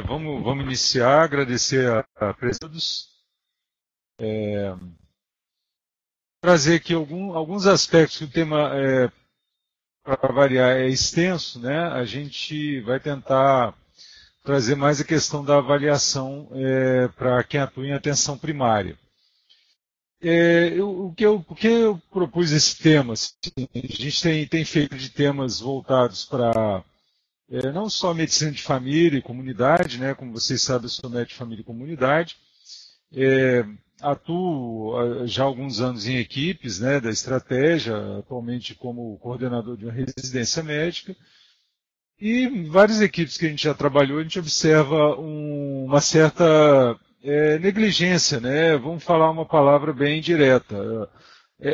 Vamos iniciar, agradecer a presença de todos. Trazer aqui alguns aspectos que o tema, para variar, é extenso, né? A gente vai tentar trazer mais a questão da avaliação para quem atua em atenção primária. Por que eu propus esse tema? Assim, a gente tem feito de temas voltados para não só medicina de família e comunidade, né? Como vocês sabem, eu sou médico de família e comunidade. Atuo já há alguns anos em equipes, né, da estratégia, atualmente como coordenador de uma residência médica. E em várias equipes que a gente já trabalhou, a gente observa uma certa negligência, né? Vamos falar uma palavra bem direta.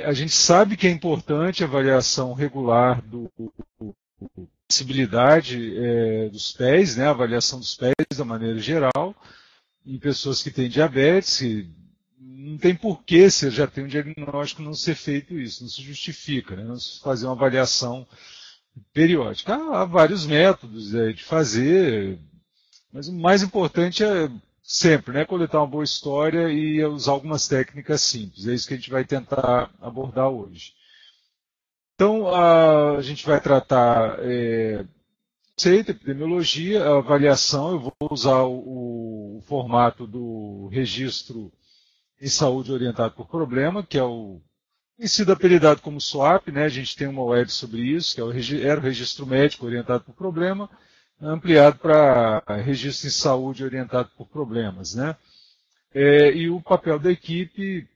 A gente sabe que é importante a avaliação regular da acessibilidade dos pés, né? A avaliação dos pés da maneira geral, em pessoas que têm diabetes, não tem porquê, se já tem um diagnóstico, não ser feito isso, não se justifica, né? Não se fazer uma avaliação periódica. Há vários métodos de fazer, mas o mais importante é sempre, né, coletar uma boa história e usar algumas técnicas simples. É isso que a gente vai tentar abordar hoje. Então, a gente vai tratar conceito, epidemiologia, a avaliação. Eu vou usar o formato do registro em saúde orientado por problema, que é tem sido apelidado como SWAP, né? A gente tem uma web sobre isso, que era o registro médico orientado por problema, ampliado para registro em saúde orientado por problemas, né? E o papel da equipe,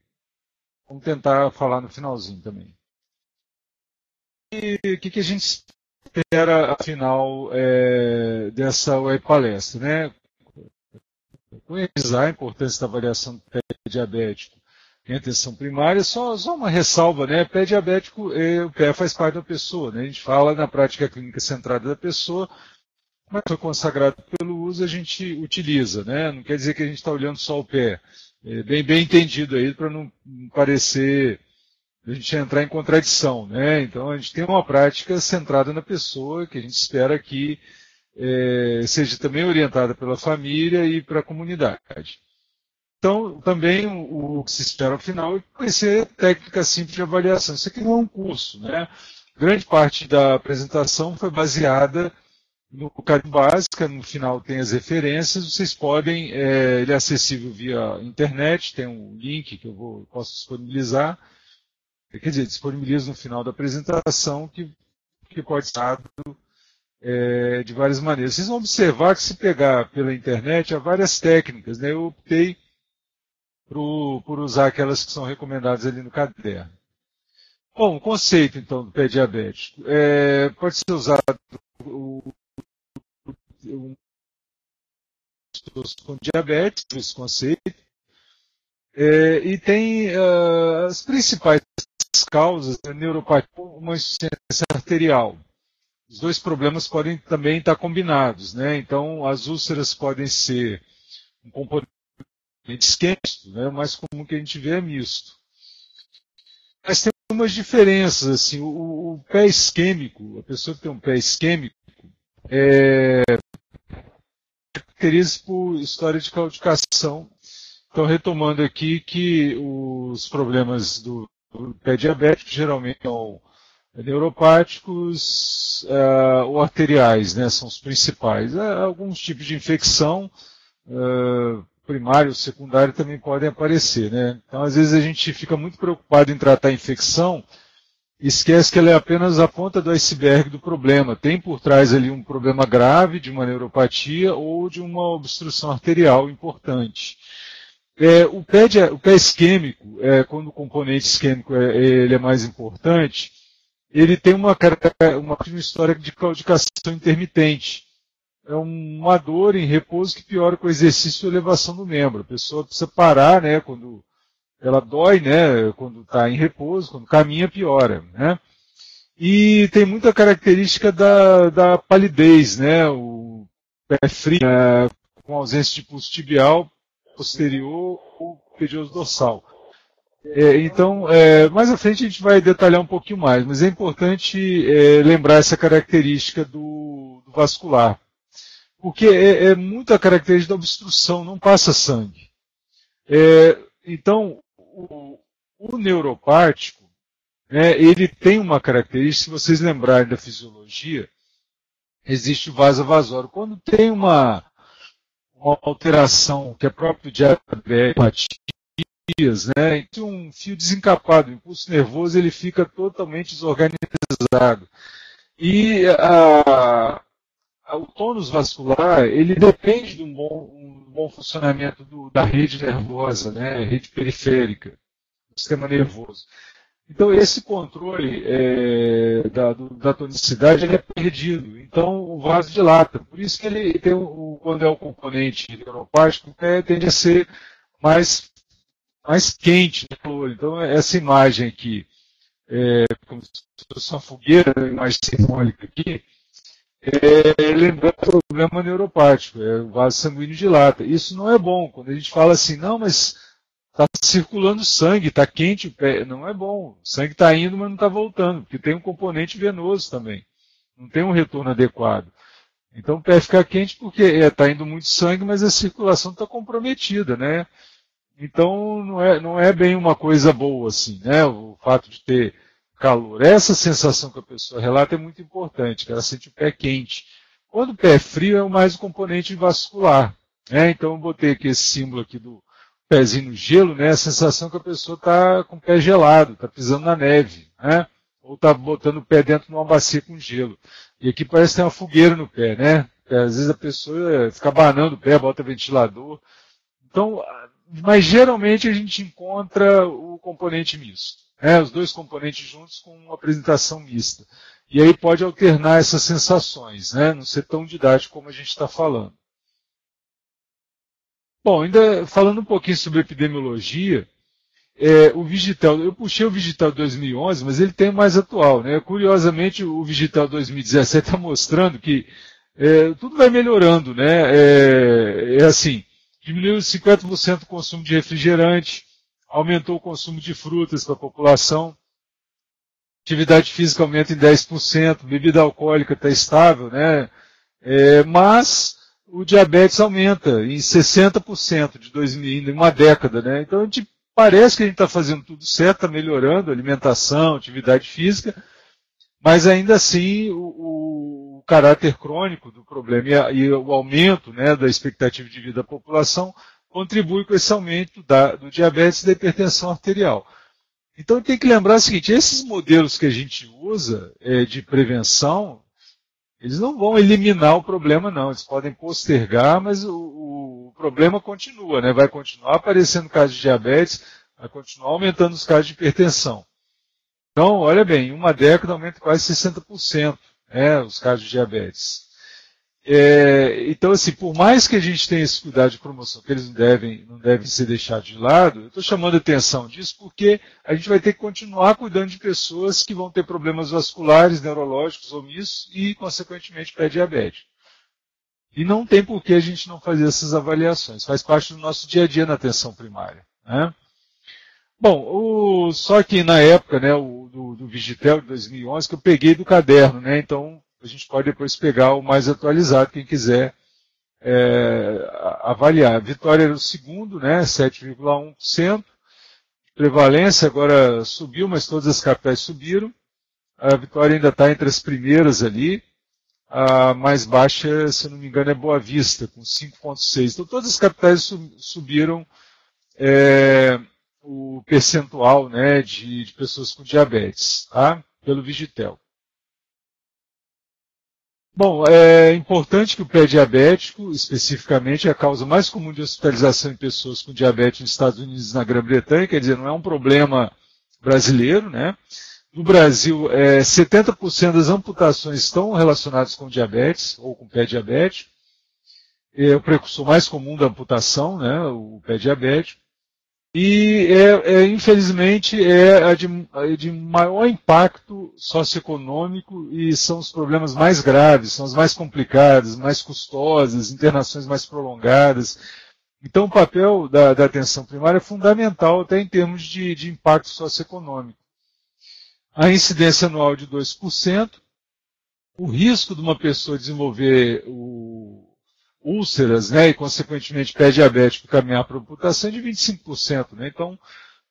vamos tentar falar no finalzinho também. E o que a gente espera, afinal, dessa web palestra, né? Conhecer a importância da avaliação do pé diabético em atenção primária, só uma ressalva, né? Pé diabético, o pé faz parte da pessoa, né? A gente fala na prática clínica centrada da pessoa, mas foi consagrado pelo uso, a gente utiliza, né? Não quer dizer que a gente está olhando só o pé. Bem entendido aí, para não parecer a gente entrar em contradição, né? Então a gente tem uma prática centrada na pessoa, que a gente espera que seja também orientada pela família e para a comunidade. Então, também o que se espera ao final é conhecer técnicas simples de avaliação. Isso aqui não é um curso, né? Grande parte da apresentação foi baseada no carinho básica, no final tem as referências, vocês podem, ele é acessível via internet, tem um link que eu posso disponibilizar, quer dizer, disponibilizo no final da apresentação, que pode ser usado de várias maneiras. Vocês vão observar que se pegar pela internet, há várias técnicas, né? Eu optei por usar aquelas que são recomendadas ali no caderno. Bom, o conceito, então, do pé diabético. Pode ser usado com diabetes, esse conceito, e tem as principais causas, neuropatia e uma insuficiência arterial. Os dois problemas podem também estar combinados, né? Então, as úlceras podem ser um componente isquêmico, né? O mais comum que a gente vê é misto. Mas tem umas diferenças, assim, o pé isquêmico, a pessoa que tem um pé isquêmico, caracteriza por história de claudicação. Então, retomando aqui que os problemas do pé diabético geralmente são neuropáticos ou arteriais, né, são os principais. Alguns tipos de infecção primária ou secundária também podem aparecer, né? Então, às vezes a gente fica muito preocupado em tratar a infecção e esquece que ela é apenas a ponta do iceberg do problema. Tem por trás ali um problema grave de uma neuropatia ou de uma obstrução arterial importante. O pé isquêmico, quando o componente isquêmico ele é mais importante, ele tem uma história de claudicação intermitente. É uma dor em repouso que piora com o exercício e elevação do membro. A pessoa precisa parar, né, quando ela dói, né, quando está em repouso, quando caminha, piora, né. E tem muita característica da palidez, né, o pé frio, com ausência de pulso tibial posterior ou pedioso dorsal. Então, mais à frente a gente vai detalhar um pouquinho mais, mas é importante lembrar essa característica do vascular. porque é muito a característica da obstrução, não passa sangue. Então, o neuropático, né, ele tem uma característica, se vocês lembrarem da fisiologia, existe o vaso-vasório. Quando tem uma alteração que é própria do diabetes, né, entre um fio desencapado, o impulso nervoso ele fica totalmente desorganizado. E o tônus vascular ele depende de um bom funcionamento da rede nervosa, né, rede periférica, do sistema nervoso. Então, esse controle da tonicidade ele é perdido. Então, o vaso dilata. Por isso que ele tem quando é o componente neuropático, tende a ser mais quente. Então, essa imagem aqui, como se fosse uma fogueira, uma imagem simbólica aqui, lembrando o problema neuropático, o vaso sanguíneo dilata. Isso não é bom. Quando a gente fala assim, não, mas está circulando sangue, está quente o pé. Não é bom. O sangue está indo, mas não está voltando, porque tem um componente venoso também. Não tem um retorno adequado. Então o pé fica quente porque está indo muito sangue, mas a circulação está comprometida, né? Então não é bem uma coisa boa assim, né? O fato de ter calor. Essa sensação que a pessoa relata é muito importante, que ela sente o pé quente. Quando o pé é frio, é mais o componente vascular. Né? Então eu botei aqui esse símbolo aqui do pezinho no gelo, né? A sensação que a pessoa está com o pé gelado, está pisando na neve, né? Ou está botando o pé dentro de uma bacia com gelo. E aqui parece que tem uma fogueira no pé, né? Às vezes a pessoa fica abanando o pé, bota ventilador. Então, mas geralmente a gente encontra o componente misto, né? Os dois componentes juntos com uma apresentação mista. E aí pode alternar essas sensações, né? Não ser tão didático como a gente está falando. Bom, ainda falando um pouquinho sobre epidemiologia, o Vigitel, eu puxei o Vigitel 2011, mas ele tem o mais atual, né? Curiosamente, o Vigitel 2017 está mostrando que tudo vai melhorando, né? Assim, diminuiu 50% o consumo de refrigerante, aumentou o consumo de frutas para a população, atividade física aumenta em 10%, bebida alcoólica está estável, né? Mas o diabetes aumenta em 60% de 2000 em uma década, né? Então a gente parece que a gente está fazendo tudo certo, está melhorando a alimentação, atividade física, mas ainda assim o caráter crônico do problema e o aumento, né, da expectativa de vida da população contribui com esse aumento do diabetes e da hipertensão arterial. Então tem que lembrar o seguinte, esses modelos que a gente usa de prevenção, eles não vão eliminar o problema, não. Eles podem postergar, mas o problema continua, né? Vai continuar aparecendo casos de diabetes, vai continuar aumentando os casos de hipertensão. Então, olha bem, em uma década aumenta quase 60%, né, os casos de diabetes. Então, assim, por mais que a gente tenha esse cuidado de promoção, que eles não devem ser deixados de lado, eu estou chamando a atenção disso porque a gente vai ter que continuar cuidando de pessoas que vão ter problemas vasculares, neurológicos, omissos e, consequentemente, pré-diabético. E não tem por que a gente não fazer essas avaliações, faz parte do nosso dia a dia na atenção primária. Né? Bom, só que na época, né, do Vigitel de 2011, que eu peguei do caderno, né, então a gente pode depois pegar o mais atualizado, quem quiser avaliar. A Vitória era o segundo, né, 7,1%. Prevalência agora subiu, mas todas as capitais subiram. A Vitória ainda está entre as primeiras ali. A mais baixa, se não me engano, é Boa Vista, com 5,6%. Então todas as capitais subiram o percentual, né, de pessoas com diabetes, tá? Pelo Vigitel. Bom, é importante que o pré-diabético, especificamente, é a causa mais comum de hospitalização em pessoas com diabetes nos Estados Unidos e na Grã-Bretanha, quer dizer, não é um problema brasileiro, né? No Brasil, 70% das amputações estão relacionadas com diabetes ou com pé diabético. É o precursor mais comum da amputação, né, o pé diabético. E, infelizmente, a de maior impacto socioeconômico e são os problemas mais graves, são as mais complicadas, mais custosas, internações mais prolongadas. Então, o papel da atenção primária é fundamental até em termos de impacto socioeconômico. A incidência anual de 2%, o risco de uma pessoa desenvolver úlceras, né, e consequentemente pé diabético caminhar para a amputação é de 25%, né? Então,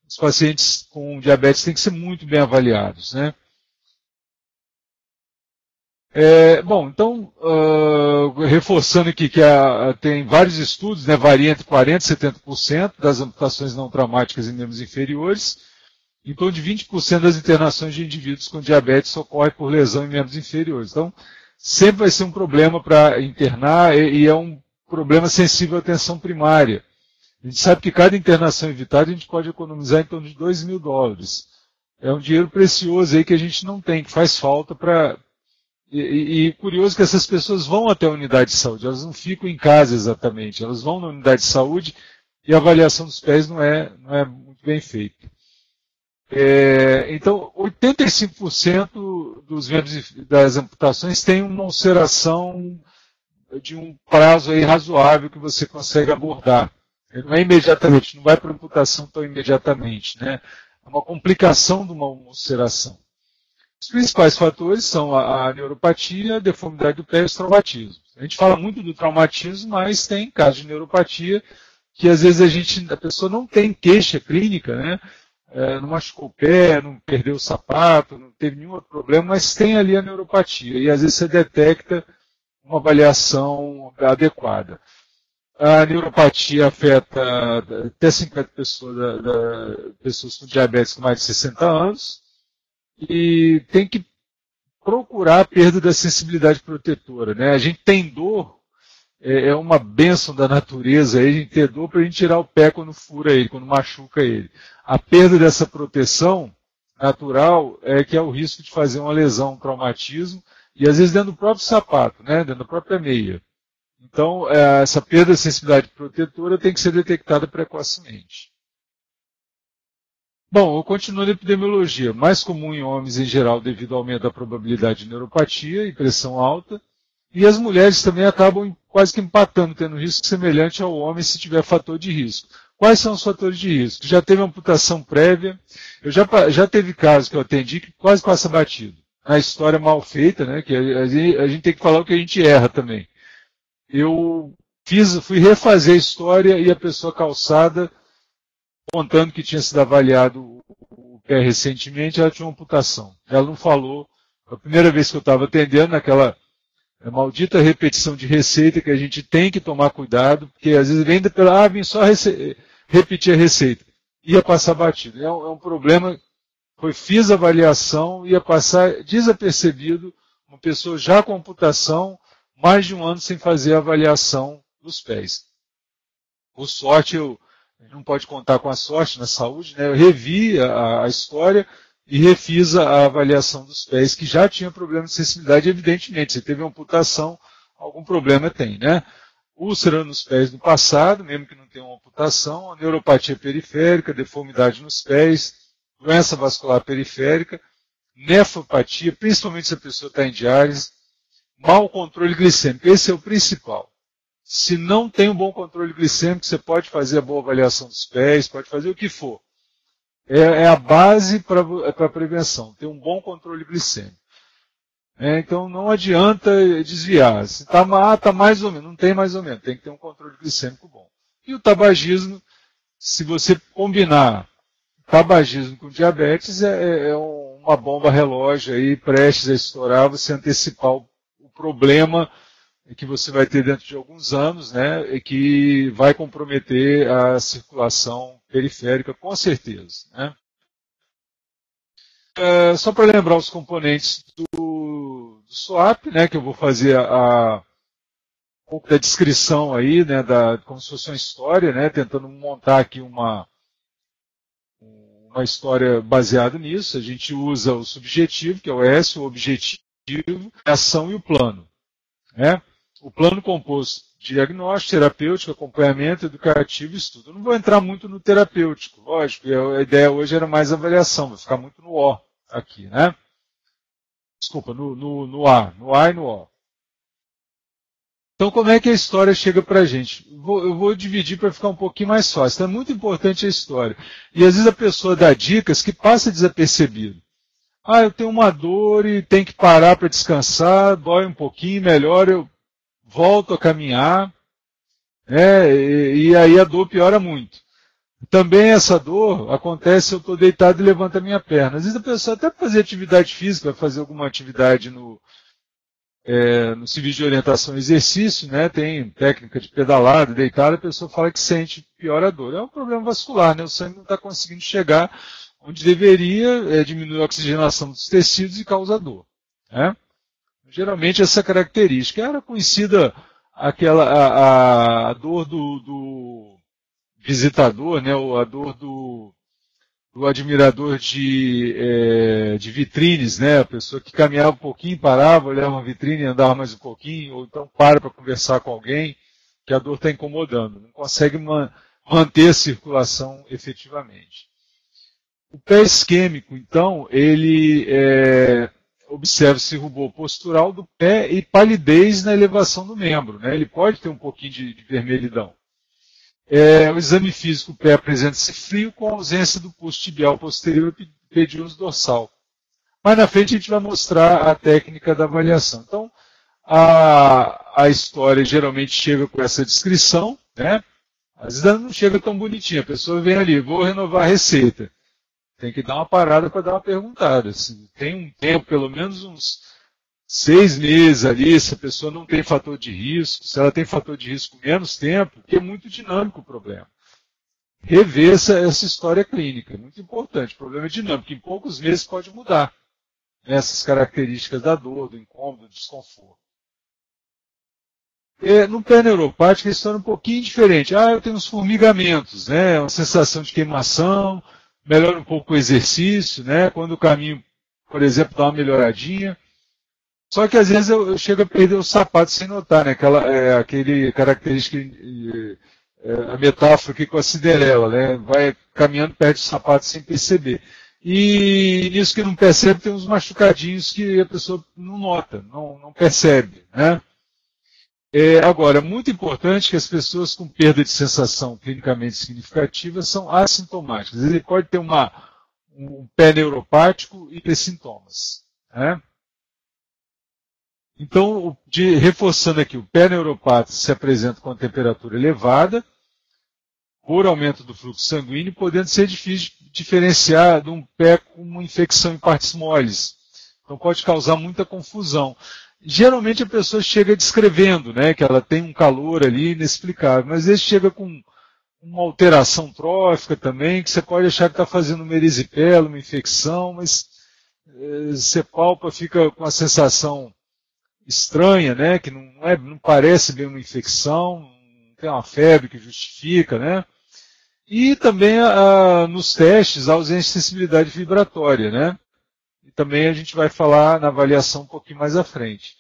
os pacientes com diabetes têm que ser muito bem avaliados, né? Bom, então, reforçando aqui que tem vários estudos, né, varia entre 40% e 70% das amputações não traumáticas em membros inferiores. Em torno de 20% das internações de indivíduos com diabetes ocorre por lesão em membros inferiores. Então, sempre vai ser um problema para internar e é um problema sensível à atenção primária. A gente sabe que cada internação evitada a gente pode economizar em torno de $2.000. É um dinheiro precioso aí que a gente não tem, que faz falta para... E curioso que essas pessoas vão até a unidade de saúde, elas não ficam em casa exatamente, elas vão na unidade de saúde e a avaliação dos pés não é muito bem feita. Então, 85% das amputações têm uma ulceração de um prazo aí razoável que você consegue abordar. Não é imediatamente, não vai para a amputação tão imediatamente, né? É uma complicação de uma ulceração. Os principais fatores são a neuropatia, a deformidade do pé e os traumatismos. A gente fala muito do traumatismo, mas tem casos de neuropatia que às vezes a pessoa não tem queixa clínica, né? Não machucou o pé, não perdeu o sapato, não teve nenhum outro problema, mas tem ali a neuropatia. E às vezes você detecta uma avaliação adequada. A neuropatia afeta até 50 pessoas com diabetes com mais de 60 anos e tem que procurar a perda da sensibilidade protetora, né? A gente tem dor, é uma bênção da natureza, a gente ter dor para a gente tirar o pé quando fura ele, quando machuca ele. A perda dessa proteção natural é que é o risco de fazer uma lesão, um traumatismo, e às vezes dentro do próprio sapato, né? Dentro da própria meia. Então, essa perda de sensibilidade protetora tem que ser detectada precocemente. Bom, eu continuo na epidemiologia. Mais comum em homens em geral devido ao aumento da probabilidade de neuropatia e pressão alta. E as mulheres também acabam quase que empatando, tendo risco semelhante ao homem se tiver fator de risco. Quais são os fatores de risco? Já teve amputação prévia. Eu já teve casos que eu atendi que quase passa batido. A história mal feita, né? Que a gente tem que falar o que a gente erra também. Eu fui refazer a história e a pessoa calçada, contando que tinha sido avaliado o pé recentemente, ela tinha uma amputação. Ela não falou. A primeira vez que eu estava atendendo, naquela maldita repetição de receita que a gente tem que tomar cuidado, porque às vezes vem só repetir a receita. Ia passar batido. É um problema. Fiz a avaliação, ia passar desapercebido, uma pessoa já com amputação, mais de um ano sem fazer a avaliação dos pés. Por sorte, não pode contar com a sorte na saúde, né? Eu revi a história e refiz a avaliação dos pés, que já tinha problema de sensibilidade, evidentemente. Se teve uma amputação, algum problema tem, né? Úlcera nos pés no passado, mesmo que não tenha uma amputação, a neuropatia periférica, deformidade nos pés, doença vascular periférica, nefropatia, principalmente se a pessoa está em diálise, mau controle glicêmico. Esse é o principal. Se não tem um bom controle glicêmico, você pode fazer a boa avaliação dos pés, pode fazer o que for. É a base para a prevenção, ter um bom controle glicêmico. Então não adianta desviar. Se está mais ou menos, não tem mais ou menos, tem que ter um controle glicêmico bom. E o tabagismo, se você combinar tabagismo com diabetes, é uma bomba relógio aí prestes a estourar, você antecipar o problema que você vai ter dentro de alguns anos, né, e que vai comprometer a circulação periférica, com certeza. Né. Só para lembrar os componentes do SWAP, né, que eu vou fazer um pouco da descrição aí, né, como se fosse uma história, né, tentando montar aqui uma história baseada nisso. A gente usa o subjetivo, que é o S, o objetivo, a ação e o plano. Né? O plano composto de diagnóstico, terapêutico, acompanhamento, educativo e estudo. Eu não vou entrar muito no terapêutico, lógico, a ideia hoje era mais avaliação, vai ficar muito no O aqui, né? Desculpa, no A e no O. Então, como é que a história chega para a gente? Eu vou dividir para ficar um pouquinho mais fácil. Então, é muito importante a história. E às vezes a pessoa dá dicas que passa desapercebido. Eu tenho uma dor e tenho que parar para descansar, dói um pouquinho, melhor, eu volto a caminhar. né? E aí a dor piora muito. Também essa dor acontece se eu estou deitado e levanto a minha perna. Às vezes a pessoa até para fazer atividade física, vai fazer alguma atividade no serviço de orientação e exercício, né? Tem técnica de pedalada, deitada, a pessoa fala que sente pior a dor. É um problema vascular, né? O sangue não está conseguindo chegar onde deveria, diminui a oxigenação dos tecidos e causa dor. Né? Geralmente essa característica era conhecida a dor do visitador, né? Ou a dor do admirador de vitrines, né? A pessoa que caminhava um pouquinho, parava, olhava uma vitrine, andava mais um pouquinho, ou então para conversar com alguém, que a dor está incomodando, não consegue manter a circulação efetivamente. O pé isquêmico, então, ele observa-se rubor postural do pé e palidez na elevação do membro, né? Ele pode ter um pouquinho de vermelhidão. O exame físico, o pé apresenta-se frio com ausência do pulso tibial posterior e pedioso dorsal. Mais na frente a gente vai mostrar a técnica da avaliação. Então, a história geralmente chega com essa descrição, né? Às vezes ela não chega tão bonitinha, a pessoa vem ali, vou renovar a receita. Tem que dar uma parada para dar uma perguntada. Se tem um tempo, pelo menos uns 6 meses ali, se a pessoa não tem fator de risco, se ela tem fator de risco menos tempo, porque é muito dinâmico o problema. Rever essa história clínica, é muito importante. O problema é dinâmico, em poucos meses pode mudar essas características da dor, do incômodo, do desconforto. No pé neuropático a história é um pouquinho diferente. Eu tenho uns formigamentos, né? Uma sensação de queimação, melhora um pouco o exercício, né? Quando o caminho, por exemplo, dá uma melhoradinha. Só que às vezes eu chego a perder o sapato sem notar, né? Aquele característica, a metáfora aqui com a Cinderela, né? Vai caminhando, perde o sapato sem perceber. E nisso que não percebe, tem uns machucadinhos que a pessoa não nota, não percebe, né? Agora, muito importante que as pessoas com perda de sensação clinicamente significativa são assintomáticas. Ele pode ter um pé neuropático e ter sintomas, né? Então, reforçando aqui, o pé neuropático se apresenta com a temperatura elevada, por aumento do fluxo sanguíneo, podendo ser difícil de diferenciar de um pé com uma infecção em partes moles. Então, pode causar muita confusão. Geralmente, a pessoa chega descrevendo, né, que ela tem um calor ali inexplicável, mas às vezes chega com uma alteração trófica também, que você pode achar que está fazendo uma erisipela, uma infecção, mas você palpa, fica com a sensação estranha, né, que não parece bem uma infecção, não tem uma febre que justifica, né? E também nos testes a ausência de sensibilidade vibratória, né? E também a gente vai falar na avaliação um pouquinho mais à frente.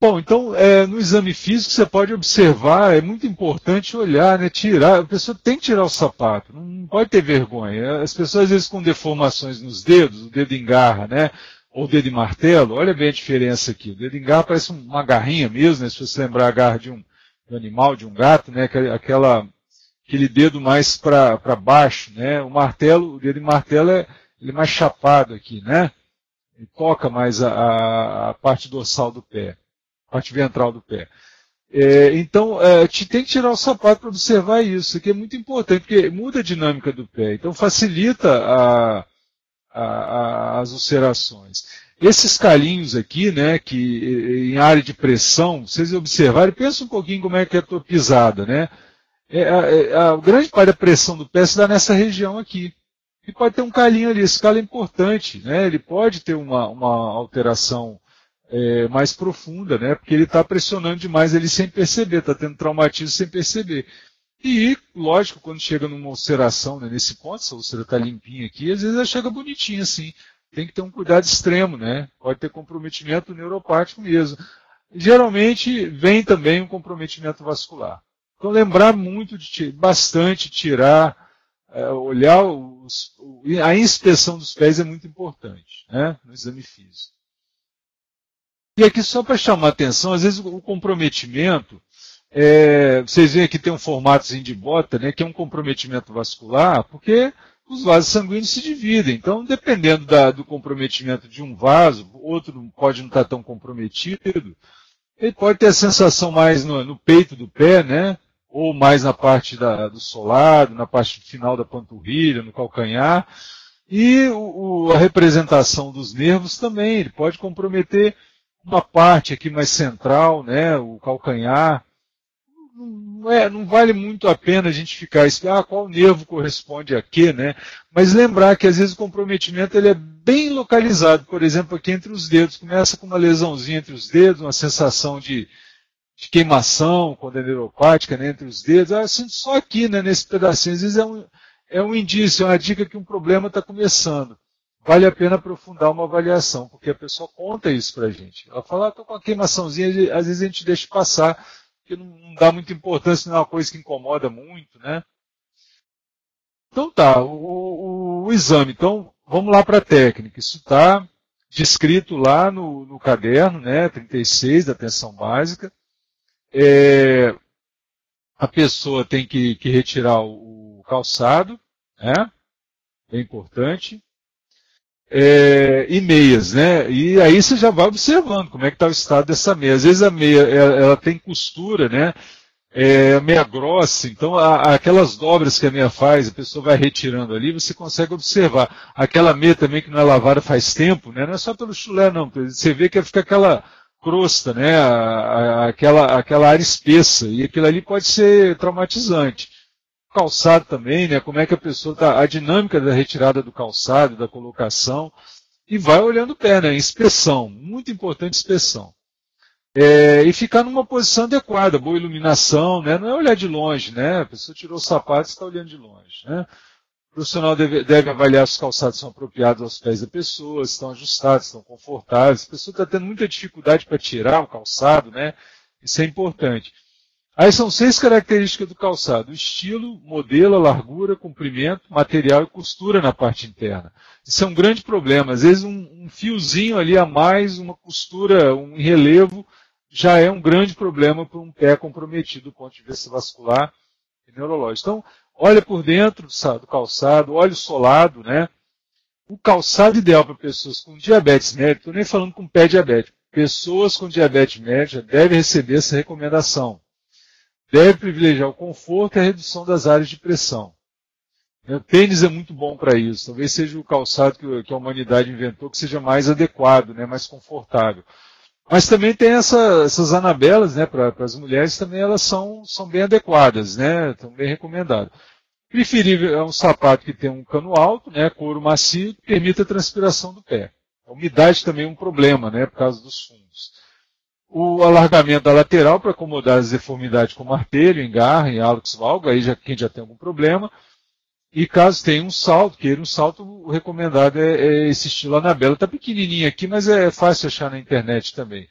Bom, então no exame físico você pode observar, é muito importante olhar, né, tirar, a pessoa tem que tirar o sapato, não pode ter vergonha. As pessoas às vezes com deformações nos dedos, o dedo engarra, né? Ou o dedo de martelo, olha bem a diferença aqui. O dedo de garra parece uma garrinha mesmo, né? Se você lembrar a garra de um animal, de um gato, né? Aquele dedo mais para baixo, né? O dedo de martelo ele é mais chapado aqui, né? Ele toca mais a parte dorsal do pé, a parte ventral do pé. Então, tem que tirar o sapato para observar isso. Isso aqui é muito importante, porque muda a dinâmica do pé. Então, facilita as ulcerações. Esses calinhos aqui, né, que em área de pressão, vocês observarem, pensa um pouquinho como é que é a tua pisada, né? A grande parte da pressão do pé se dá nessa região aqui. E pode ter um calinho ali, esse calo é importante, né? Ele pode ter uma alteração mais profunda, né? Porque ele está pressionando demais ali sem perceber, está tendo traumatismo sem perceber. E, lógico, quando chega numa ulceração, né, nesse ponto, essa úlcera está limpinha aqui, às vezes ela chega bonitinha assim. Tem que ter um cuidado extremo, né? Pode ter comprometimento neuropático mesmo. Geralmente vem também um comprometimento vascular. Então lembrar muito bastante tirar, olhar a inspeção dos pés é muito importante, né? No exame físico. E aqui só para chamar a atenção, às vezes o comprometimento, vocês veem aqui tem um formato de bota, né, que é um comprometimento vascular, porque os vasos sanguíneos se dividem. Então, dependendo do comprometimento de um vaso, outro pode não estar tão comprometido, Ele pode ter a sensação mais no peito do pé, né? Ou mais na parte do solado, na parte final da panturrilha, no calcanhar. E a representação dos nervos também, ele pode comprometer uma parte aqui mais central, né? O calcanhar. Não vale muito a pena a gente ficar qual nervo corresponde a quê, né? Mas lembrar que às vezes o comprometimento ele é bem localizado, por exemplo, aqui entre os dedos, começa com uma lesãozinha entre os dedos, uma sensação de queimação, quando é neuropática, né, entre os dedos, assim, só aqui, né, nesse pedacinho, às vezes é um indício, é uma dica que um problema está começando. Vale a pena aprofundar uma avaliação, porque a pessoa conta isso para a gente. Ela fala, estou com uma queimaçãozinha, às vezes a gente deixa passar, porque não dá muita importância, não é uma coisa que incomoda muito, né? Então tá, o exame. Então, vamos lá para a técnica. Isso está descrito lá no caderno, né, 36 da atenção básica. A pessoa tem que retirar o calçado, né? É importante. E meias, né? E aí você já vai observando como é que está o estado dessa meia. Às vezes a meia ela tem costura, né? Meia grossa, então aquelas dobras que a meia faz, a pessoa vai retirando ali, você consegue observar. Aquela meia também que não é lavada faz tempo, né? Não é só pelo chulé, não. Você vê que fica aquela crosta, né? Aquela área espessa, e aquilo ali pode ser traumatizante. Calçado também, né? Como é que a pessoa está, a dinâmica da retirada do calçado, da colocação, e vai olhando o pé, né? Inspeção, muito importante inspeção. E ficar numa posição adequada, boa iluminação, né? Não é olhar de longe, né? A pessoa tirou o sapato e está olhando de longe, né? O profissional deve avaliar se os calçados são apropriados aos pés da pessoa, se estão ajustados, se estão confortáveis. A pessoa está tendo muita dificuldade para tirar o calçado, né? Isso é importante. Aí são 6 características do calçado: o estilo, modelo, a largura, comprimento, material e costura na parte interna. Isso é um grande problema. Às vezes um fiozinho ali a mais, uma costura, um relevo, já é um grande problema para um pé comprometido do ponto de vista vascular e neurológico. Então, olha por dentro do calçado, olha o solado, né? O calçado ideal para pessoas com diabetes médica, estou nem falando com pé diabético, pessoas com diabetes médica devem receber essa recomendação. Deve privilegiar o conforto e a redução das áreas de pressão. O tênis é muito bom para isso. Talvez seja o calçado que a humanidade inventou que seja mais adequado, né, mais confortável. Mas também tem essas anabelas, né, para as mulheres também elas são bem adequadas, né, estão bem recomendadas. Preferível é um sapato que tem um cano alto, né, couro macio, que permita a transpiração do pé. A umidade também é um problema, né, por causa dos fungos. O alargamento da lateral para acomodar as deformidades como artelho, engarro e hálux valgo, aí quem já tem algum problema. E caso tenha um salto, queira um salto, o recomendado é esse estilo Anabela. Está pequenininho aqui, mas é fácil achar na internet também.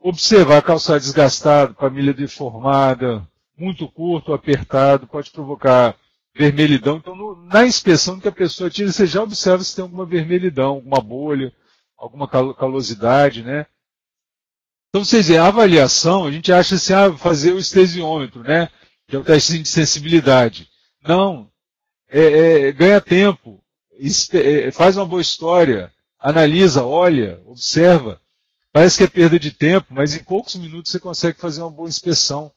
Observar calçado desgastado, família deformada, muito curto, apertado, pode provocar vermelhidão. Então, na inspeção que a pessoa tira, você já observa se tem alguma vermelhidão, alguma bolha, alguma calosidade, né? Então, vocês veem, a avaliação, a gente acha assim, fazer o estesiômetro, né? Que é o teste de sensibilidade. Não, ganha tempo, faz uma boa história, analisa, olha, observa. Parece que é perda de tempo, mas em poucos minutos você consegue fazer uma boa inspeção.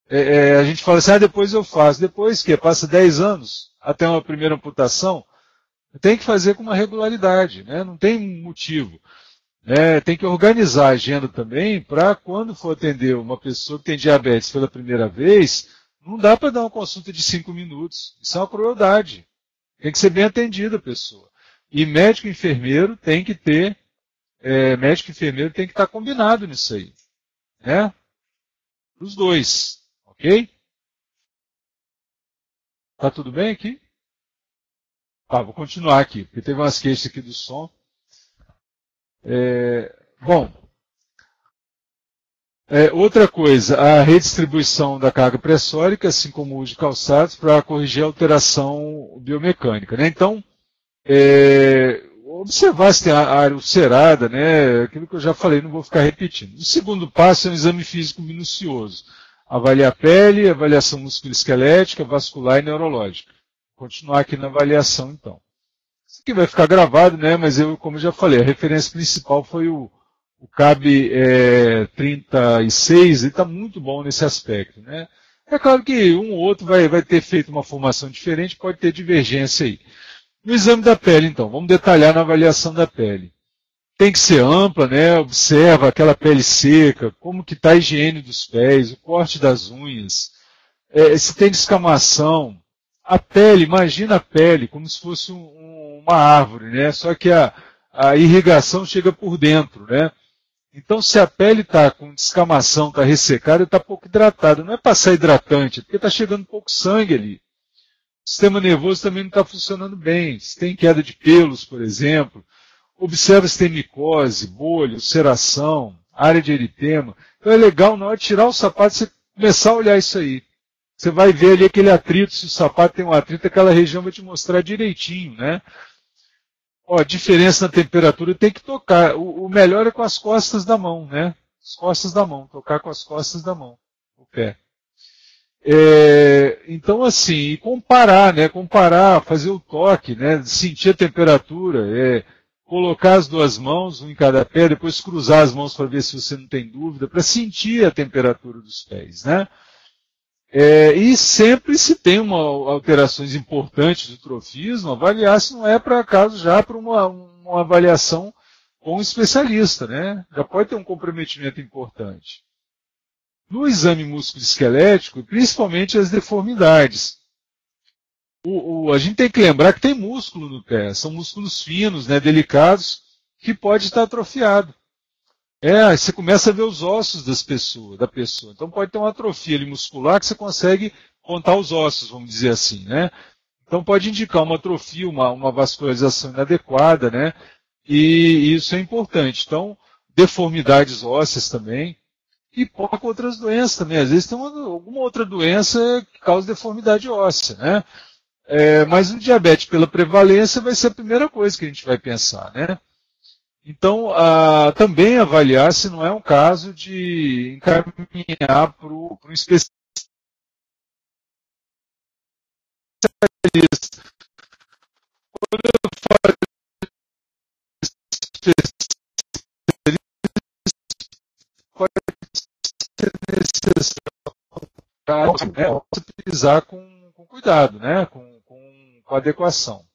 A gente fala assim, depois eu faço. Depois que passa 10 anos até uma primeira amputação, tem que fazer com uma regularidade, né? Não tem motivo. Tem que organizar a agenda também para quando for atender uma pessoa que tem diabetes pela primeira vez, não dá para dar uma consulta de 5 minutos. Isso é uma crueldade. Tem que ser bem atendida a pessoa. E médico e enfermeiro tem que ter, médico e enfermeiro tem que estar combinado nisso aí. Né? Os dois. Ok? Tá tudo bem aqui? Tá, vou continuar aqui, porque teve umas queixas aqui do som. Bom, outra coisa, a redistribuição da carga pressórica, assim como o uso de calçados, para corrigir a alteração biomecânica. Né? Então, observar se tem a área ulcerada, né? Aquilo que eu já falei, não vou ficar repetindo. O segundo passo é um exame físico minucioso. Avaliar a pele, avaliação musculoesquelética, vascular e neurológica. Vou continuar aqui na avaliação, então. Isso aqui vai ficar gravado, né? Mas eu, como já falei, a referência principal foi o o CAB 36, ele está muito bom nesse aspecto, né? É claro que um ou outro vai ter feito uma formação diferente, pode ter divergência aí. No exame da pele, então, vamos detalhar na avaliação da pele. Tem que ser ampla, né? Observa aquela pele seca, como que está a higiene dos pés, o corte das unhas, se tem descamação. A pele, imagina a pele como se fosse uma árvore, né? Só que a irrigação chega por dentro, né? Então, se a pele está com descamação, está ressecada, está pouco hidratada. Não é passar hidratante, é porque está chegando pouco sangue ali. O sistema nervoso também não está funcionando bem. Se tem queda de pelos, por exemplo, observa se tem micose, bolha, ulceração, área de eritema. Então é legal, na hora de tirar o sapato, você começar a olhar isso aí. Você vai ver ali aquele atrito, se o sapato tem um atrito, aquela região vai te mostrar direitinho, né? Ó, diferença na temperatura tem que tocar. O melhor é com as costas da mão, né? As costas da mão, tocar com as costas da mão, o pé. Então, assim, comparar, né? Comparar, fazer o toque, né? Sentir a temperatura, colocar as duas mãos, um em cada pé, depois cruzar as mãos para ver se você não tem dúvida, para sentir a temperatura dos pés, né? E sempre se tem alterações importantes do trofismo, avaliar se não é para acaso já para uma avaliação com um especialista, né? Já pode ter um comprometimento importante. No exame músculo-esquelético, principalmente as deformidades. A gente tem que lembrar que tem músculo no pé, são músculos finos, né, delicados, que pode estar atrofiado. Você começa a ver os ossos da pessoa. Então pode ter uma atrofia ali muscular que você consegue contar os ossos, vamos dizer assim, né? Então pode indicar uma atrofia, uma vascularização inadequada, né? E isso é importante. Então, deformidades ósseas também. E pouco outras doenças também. Às vezes tem alguma outra doença que causa deformidade óssea, né? Mas o diabetes pela prevalência vai ser a primeira coisa que a gente vai pensar, né? Então, também avaliar se não é um caso de encaminhar para um especialista. Quando eu falo especialista, pode ser necessário utilizar com cuidado, né? com adequação.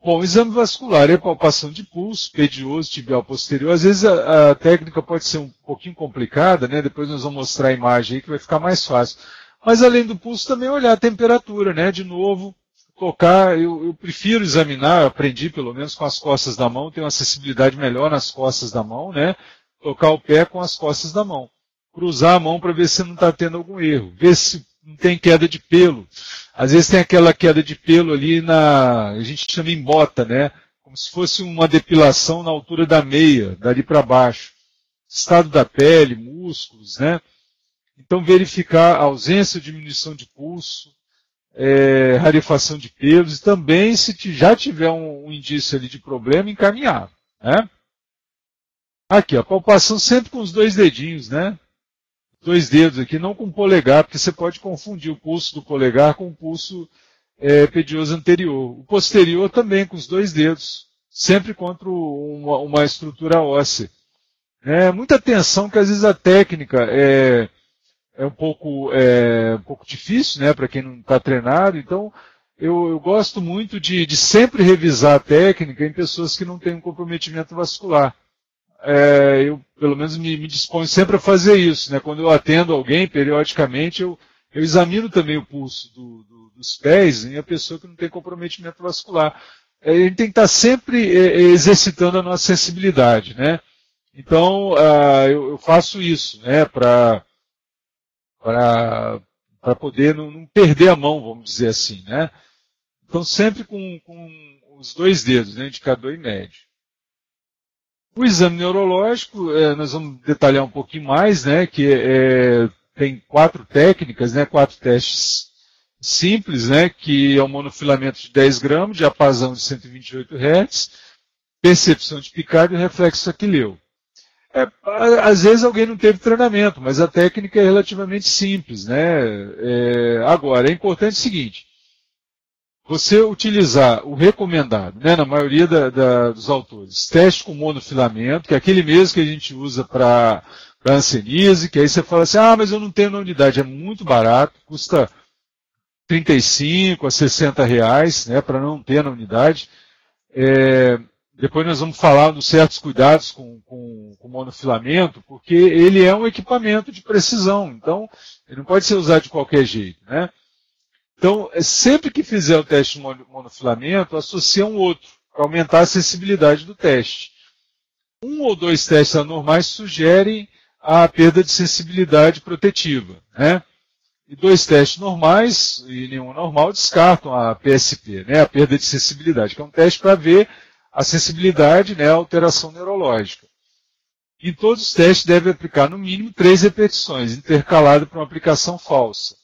Bom, o exame vascular é palpação de pulso, pedioso, tibial posterior. Às vezes a técnica pode ser um pouquinho complicada, né? Depois nós vamos mostrar a imagem aí que vai ficar mais fácil. Mas além do pulso também olhar a temperatura, né? De novo, tocar, eu prefiro examinar, eu aprendi pelo menos com as costas da mão, tenho uma acessibilidade melhor nas costas da mão, né? Tocar o pé com as costas da mão. Cruzar a mão para ver se não está tendo algum erro. Ver se não tem queda de pelo. Às vezes tem aquela queda de pelo ali a gente chama em bota, né? Como se fosse uma depilação na altura da meia, dali para baixo. Estado da pele, músculos, né? Então verificar a ausência ou diminuição de pulso, rarefação de pelos, e também se já tiver um indício ali de problema, encaminhar, né? Aqui, a palpação sempre com os dois dedinhos, né? Dois dedos aqui, não com o polegar, porque você pode confundir o pulso do polegar com o pulso pedioso anterior. O posterior também, com os dois dedos, sempre contra uma estrutura óssea. Muita atenção, que às vezes a técnica é um pouco difícil, né, para quem não está treinado. Então, eu gosto muito de sempre revisar a técnica em pessoas que não têm um comprometimento vascular. Eu, pelo menos, me disponho sempre a fazer isso, né? Quando eu atendo alguém, periodicamente, eu examino também o pulso dos pés em a pessoa que não tem comprometimento vascular. A gente tem que estar sempre exercitando a nossa sensibilidade, né? Então, eu faço isso, né? Para poder não perder a mão, vamos dizer assim, né? Então, sempre com os dois dedos, né? Indicador e médio. O exame neurológico, nós vamos detalhar um pouquinho mais, né, que tem 4 técnicas, né, 4 testes simples, né, que é o monofilamento de 10 gramas, diapasão de 128 Hz, percepção de picada e reflexo aquileu. Às vezes alguém não teve treinamento, mas a técnica é relativamente simples, né. Agora, é importante o seguinte, você utilizar o recomendado, né, na maioria dos autores, teste com monofilamento, que é aquele mesmo que a gente usa para hanseníase, que aí você fala assim, mas eu não tenho na unidade, é muito barato, custa 35 a 60 reais, né, para não ter na unidade. Depois nós vamos falar dos certos cuidados com monofilamento, porque ele é um equipamento de precisão, então ele não pode ser usado de qualquer jeito, né? Então, sempre que fizer o teste de monofilamento, associa um outro, para aumentar a acessibilidade do teste. Um ou dois testes anormais sugerem a perda de sensibilidade protetiva, né? E dois testes normais e nenhum normal descartam a PSP, né? A perda de sensibilidade, que é um teste para ver a sensibilidade, né? A alteração neurológica. Em todos os testes deve aplicar no mínimo 3 repetições, intercalado por uma aplicação falsa.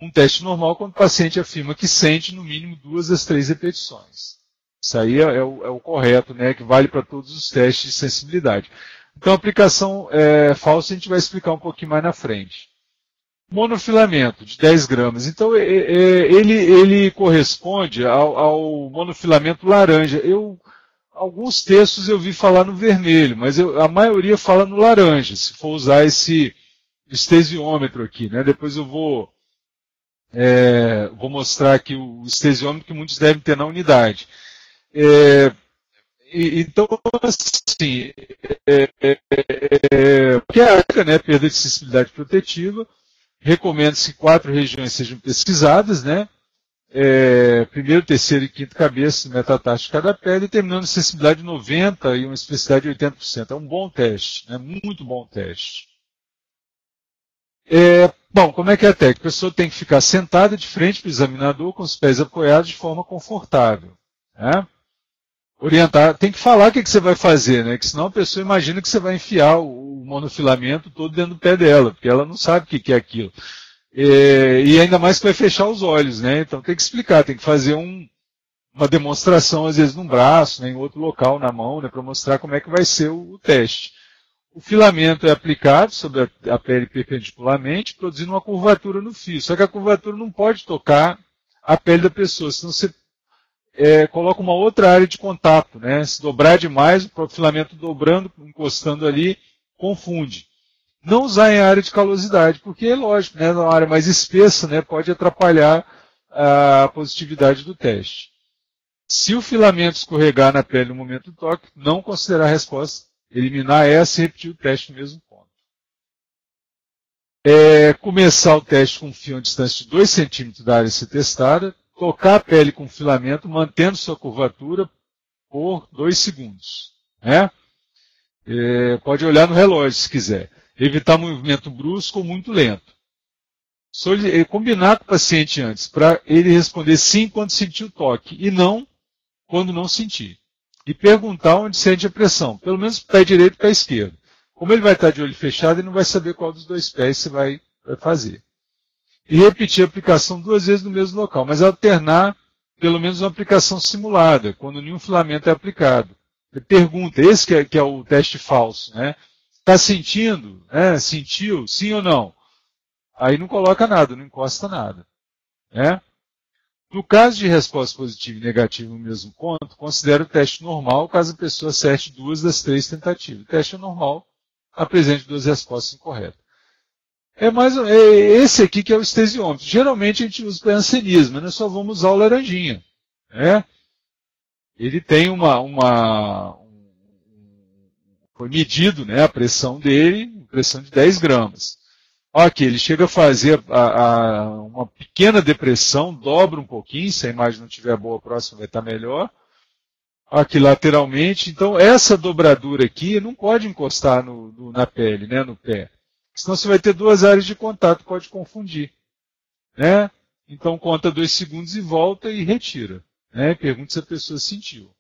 Um teste normal quando o paciente afirma que sente no mínimo 2 das 3 repetições. Isso aí é o correto, né, que vale para todos os testes de sensibilidade. Então a aplicação falsa a gente vai explicar um pouquinho mais na frente. Monofilamento de 10 gramas. Então ele corresponde ao monofilamento laranja. Alguns textos eu vi falar no vermelho, mas a maioria fala no laranja, se for usar esse estesiômetro aqui, né? Depois eu vou mostrar aqui o estesiômetro que muitos devem ter na unidade. Então, assim, que é a né, perda de sensibilidade protetiva, recomenda-se que 4 regiões sejam pesquisadas, né? Primeiro, terceiro e quinto cabeça metatarso de cada pele, terminando sensibilidade de 90% e uma especificidade de 80%. É um bom teste, né? Muito bom teste. Bom, como é que é a técnica? A pessoa tem que ficar sentada de frente para o examinador com os pés apoiados de forma confortável. Né? Orientar, tem que falar o que você vai fazer, né? Que senão a pessoa imagina que você vai enfiar o monofilamento todo dentro do pé dela, porque ela não sabe o que é aquilo. E ainda mais que vai fechar os olhos, né? Então tem que explicar, tem que fazer uma demonstração, às vezes, num braço, né, em outro local, na mão, né, para mostrar como é que vai ser o teste. O filamento é aplicado sobre a pele perpendicularmente, produzindo uma curvatura no fio. Só que a curvatura não pode tocar a pele da pessoa, senão você coloca uma outra área de contato. Né? Se dobrar demais, o filamento dobrando, encostando ali, confunde. Não usar em área de calosidade, porque é lógico, né, numa área mais espessa, né, pode atrapalhar a positividade do teste. Se o filamento escorregar na pele no momento do toque, não considerar a resposta, eliminar essa e repetir o teste no mesmo ponto. Começar o teste com um fio a distância de 2 centímetros da área a ser testada, tocar a pele com o filamento, mantendo sua curvatura por 2 segundos. Né? Pode olhar no relógio se quiser. Evitar movimento brusco ou muito lento. Combinar com o paciente antes, para ele responder sim quando sentir o toque, e não quando não sentir. E perguntar onde sente a pressão, pelo menos pé direito e pé esquerdo. Como ele vai estar de olho fechado, ele não vai saber qual dos dois pés você vai fazer. E repetir a aplicação 2 vezes no mesmo local, mas alternar pelo menos uma aplicação simulada, quando nenhum filamento é aplicado. Pergunta, esse que é o teste falso, né? Está sentindo? Sentiu? Sim ou não? Aí não coloca nada, não encosta nada. Né? No caso de resposta positiva e negativa no mesmo ponto, considera o teste normal caso a pessoa acerte 2 das 3 tentativas. O teste é normal, apresente 2 respostas incorretas. Esse aqui que é o estesiômetro. Geralmente a gente usa para hanseníase, mas nós só vamos usar o laranjinha. Né? Ele tem foi medido, né, a pressão dele, pressão de 10 gramas. Aqui, ele chega a fazer uma pequena depressão, dobra um pouquinho, se a imagem não estiver boa, a próxima vai estar melhor. Aqui lateralmente, então essa dobradura aqui não pode encostar na pele, né, no pé. Senão você vai ter 2 áreas de contato, pode confundir. Né? Então conta 2 segundos e volta e retira. Né? Pergunta se a pessoa sentiu.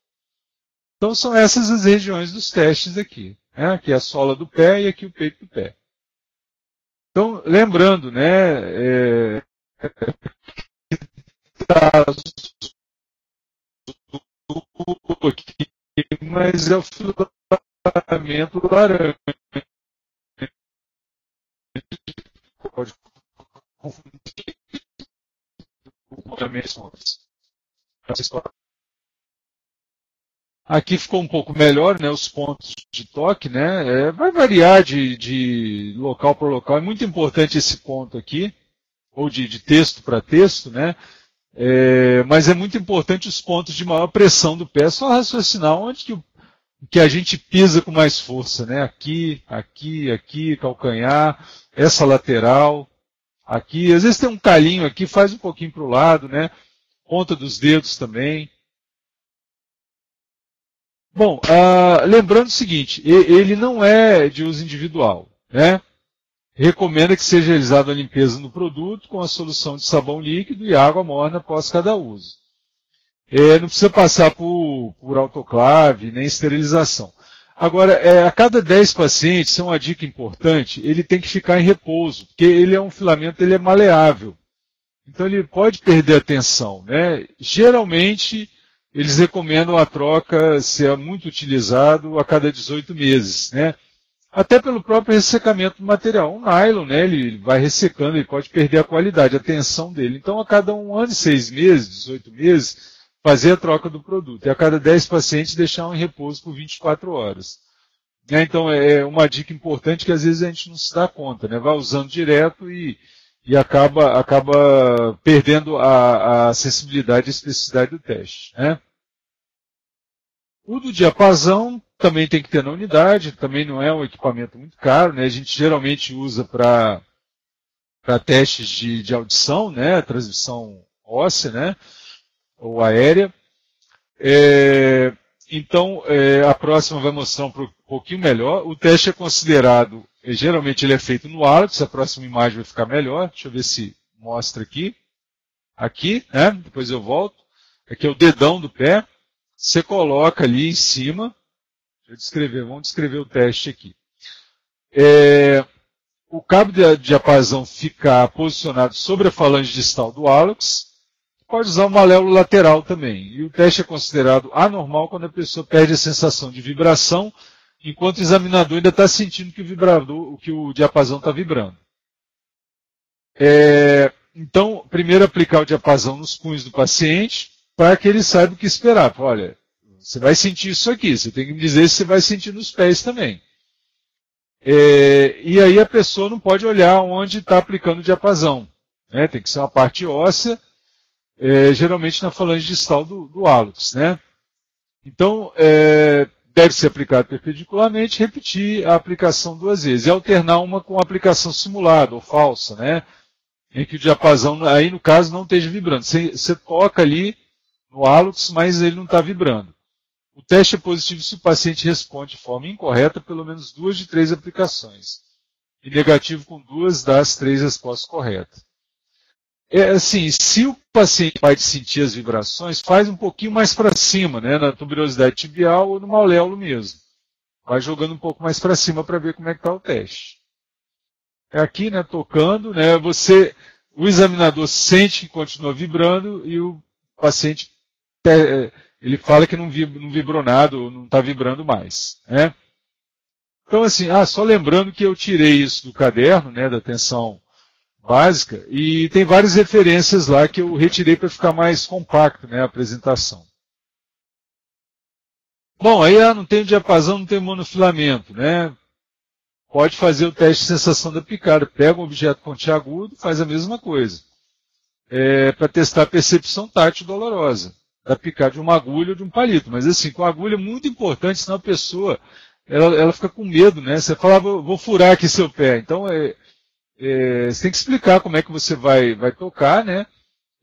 Então são essas as regiões dos testes aqui. Né? Aqui a sola do pé e aqui o peito do pé. Então, lembrando, né, mas é o filamento laranja. Pode confundir com Aqui ficou um pouco melhor, né, os pontos de toque, né, vai variar de local para local. É muito importante esse ponto aqui, ou de texto para texto, né, mas é muito importante os pontos de maior pressão do pé. Só raciocinar onde que a gente pisa com mais força, né, aqui, aqui, aqui, calcanhar, essa lateral, aqui. Às vezes tem um calinho aqui, faz um pouquinho para o lado, né, ponta dos dedos também. Bom, lembrando o seguinte, ele não é de uso individual, né? Recomenda que seja realizada a limpeza no produto com a solução de sabão líquido e água morna após cada uso. Não precisa passar por autoclave nem esterilização. Agora, a cada 10 pacientes, isso é uma dica importante, ele tem que ficar em repouso, porque ele é um filamento, ele é maleável. Então ele pode perder a tensão, né? Geralmente, eles recomendam a troca, se é muito utilizado, a cada 18 meses, né? Até pelo próprio ressecamento do material. Um nylon, né, ele vai ressecando, ele pode perder a qualidade, a tensão dele. Então, a cada 1 ano e 6 meses, 18 meses, fazer a troca do produto. E a cada 10 pacientes, deixar em repouso por 24 horas. Então, é uma dica importante que às vezes a gente não se dá conta, né? Vai usando direto e acaba perdendo a sensibilidade e a especificidade do teste, né? O do diapasão também tem que ter na unidade, também não é um equipamento muito caro, né? A gente geralmente usa para testes de audição, né? Transmissão óssea, né? Ou aérea. Então, a próxima vai mostrar um pouquinho melhor. O teste é considerado, geralmente ele é feito no hálito, a próxima imagem vai ficar melhor. Deixa eu ver se mostra aqui. Aqui, né? Depois eu volto. Aqui é o dedão do pé. Você coloca ali em cima. Vamos descrever o teste aqui. O cabo de diapasão fica posicionado sobre a falange distal do hálux. Pode usar o maléolo lateral também. E o teste é considerado anormal quando a pessoa perde a sensação de vibração, enquanto o examinador ainda está sentindo que o diapasão está vibrando. Então, primeiro aplicar o diapasão nos punhos do paciente, para que ele saiba o que esperar. Olha, você vai sentir isso aqui, você tem que me dizer se você vai sentir nos pés também. E aí a pessoa não pode olhar onde está aplicando o diapasão. Né? Tem que ser uma parte óssea, geralmente na falange distal do hálux, né? Então, deve ser aplicado perpendicularmente, repetir a aplicação 2 vezes, e alternar uma com a aplicação simulada ou falsa, né? Em que o diapasão, aí no caso, não esteja vibrando. Você toca ali no hálux, mas ele não está vibrando. O teste é positivo se o paciente responde de forma incorreta pelo menos 2 de 3 aplicações, e negativo com 2 das 3 respostas corretas. Assim, se o paciente vai sentir as vibrações, faz um pouquinho mais para cima, né, na tuberosidade tibial ou no maléolo mesmo. Vai jogando um pouco mais para cima para ver como é que está o teste. Aqui, né, tocando, né, o examinador sente que continua vibrando e o paciente, ele fala que não vibrou nada ou não está vibrando mais, né. Então, assim, só lembrando que eu tirei isso do caderno, né, da tensão básica, e tem várias referências lá que eu retirei para ficar mais compacto, né, a apresentação. Bom, aí não tem diapasão, não tem monofilamento, né? Pode fazer o teste de sensação da picada. Pega um objeto pontiagudo, faz a mesma coisa. Para testar a percepção tátil dolorosa da picada de uma agulha ou de um palito. Mas assim, com a agulha é muito importante, senão a pessoa ela fica com medo, né? Você fala, vou furar aqui seu pé. Então, você tem que explicar como é que você vai tocar, né?